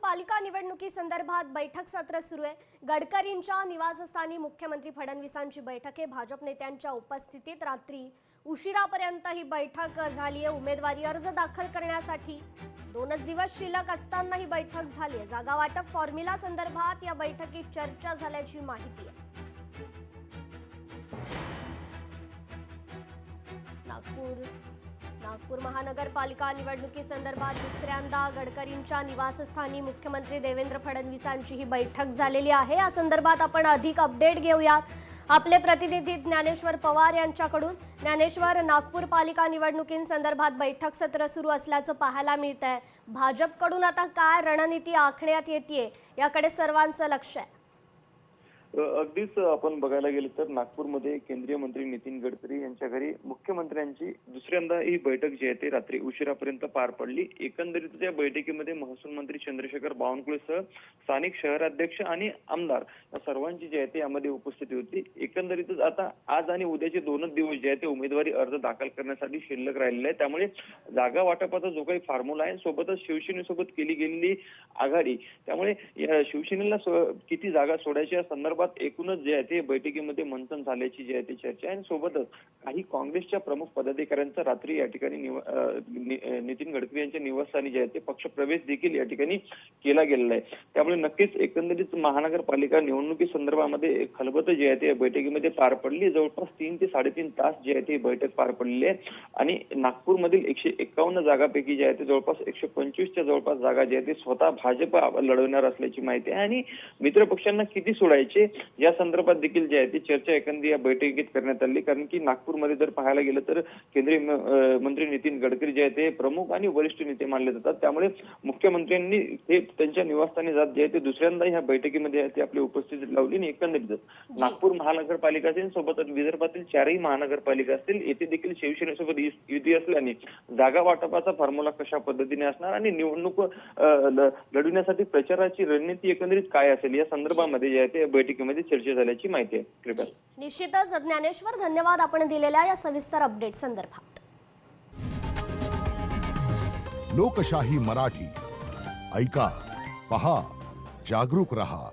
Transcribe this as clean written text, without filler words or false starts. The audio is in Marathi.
पालिका निवडणुकीसंदर्भात बैठक सत्र सुरू आहे। गडकरींच्या निवासस्थानी मुख्यमंत्री फडणवीसांची बैठक आहे। भाजप नेत्यांच्या उपस्थितीत रात्री उशिरापर्यंत ही बैठक झाली आहे। उमेदवारी अर्ज दाखल करण्यासाठी 2 दिवस शिल्लक असताना ही बैठक झाली आहे। जागा वाटप फॉर्म्युला संदर्भात या बैठकीत चर्चा झाल्याची माहिती आहे। नागपूर महानगरपालिका निवडणुकीसंदर्भात दुसऱ्यांदा गडकरींच्या निवासस्थानी मुख्यमंत्री देवेंद्र फडणवीसांची ही बैठक झालेली आहे। या संदर्भात आपण अधिक अपडेट घेऊयात आपले प्रतिनिधी ज्ञानेश्वर पवार यांच्याकडून। ज्ञानेश्वर, नागपूर पालिका निवडणुकींसंदर्भात बैठक सत्र सुरू असल्याचं पाहायला मिळतंय। भाजपकडून आता काय रणनीती आखण्यात येते याकडे सर्वांचं लक्ष आहे। अगदीच आपण बघायला गेलं तर नागपूरमध्ये केंद्रीय मंत्री नितीन गडकरी यांच्या घरी मुख्यमंत्र्यांची दुसऱ्यांदा ही बैठक जी आहे ती रात्री उशिरापर्यंत पार पडली। एकंदरीत या बैठकीमध्ये महसूल मंत्री चंद्रशेखर बावनकुळेसह स्थानिक शहराध्यक्ष आणि आमदार या सर्वांची जी आहे ती यामध्ये उपस्थिती होती। एकंदरीतच आता आज आणि उद्याचे 2 दिवस जे आहे ते उमेदवारी अर्ज दाखल करण्यासाठी शिल्लक राहिलेले आहे। त्यामुळे जागा वाटपाचा जो काही फॉर्म्युला आहे सोबतच शिवसेनेसोबत केली गेलेली आघाडी, त्यामुळे शिवसेनेला किती जागा सोडायच्या संदर्भात एकूणच जे आहे ते बैठकीमध्ये मंथन झाल्याची जी आहे ती चर्चा आहे। आणि सोबतच काही काँग्रेसच्या प्रमुख पदाधिकाऱ्यांचा रात्री या ठिकाणी नितीन गडकरी यांच्या निवासस्थानी जे आहे ते पक्ष प्रवेश देखील या ठिकाणी केला गेलेला आहे। त्यामुळे नक्कीच एकंदरीत महानगरपालिका निवडणुकी संदर्भामध्ये खलबत जी आहे ते बैठकीमध्ये पार पडली। जवळपास 3 ते 3.5 तास जी आहे ती बैठक पार पडलेली आहे आणि नागपूरमधील 151 जागापैकी जे आहे ते जवळपास 125च्या जवळपास जागा जी आहे ते स्वतः भाजप लढवणार असल्याची माहिती आहे। आणि मित्र पक्षांना किती सोडायचे या संदर्भात देखील जी आहे ती चर्चा एकंदरीत या बैठकीत करण्यात आली। कारण की नागपूरमध्ये जर पाहायला गेलं तर केंद्रीय मंत्री नितीन गडकरी जे आहे ते प्रमुख आणि वरिष्ठ नेते मानले जातात। त्यामुळे मुख्यमंत्र्यांनी ते त्यांच्या निवासस्थानी जात जे आहे ते दुसऱ्यांदा ह्या बैठकीमध्ये ते आपली उपस्थिती लावली। आणि एकंदरीत नागपूर महानगरपालिका असेल सोबतच विदर्भातील 4ही महानगरपालिका असतील येथे देखील शिवसेनेसोबत युती असल्याने जागा वाटपाचा फॉर्म्युला कशा पद्धतीने असणार आणि निवडणूक लढवण्यासाठी प्रचाराची रणनीती एकंदरीत काय असेल या संदर्भामध्ये जे आहे ते बैठकीमध्ये चर्चा झाल्याची माहिती आहे। कृपया निश्चितच ज्ञानेश्वर, धन्यवाद आपण दिलेल्या या सविस्तर अपडेट संदर्भात। लोकशाही मराठी ऐका, पहा, जागरूक रहा।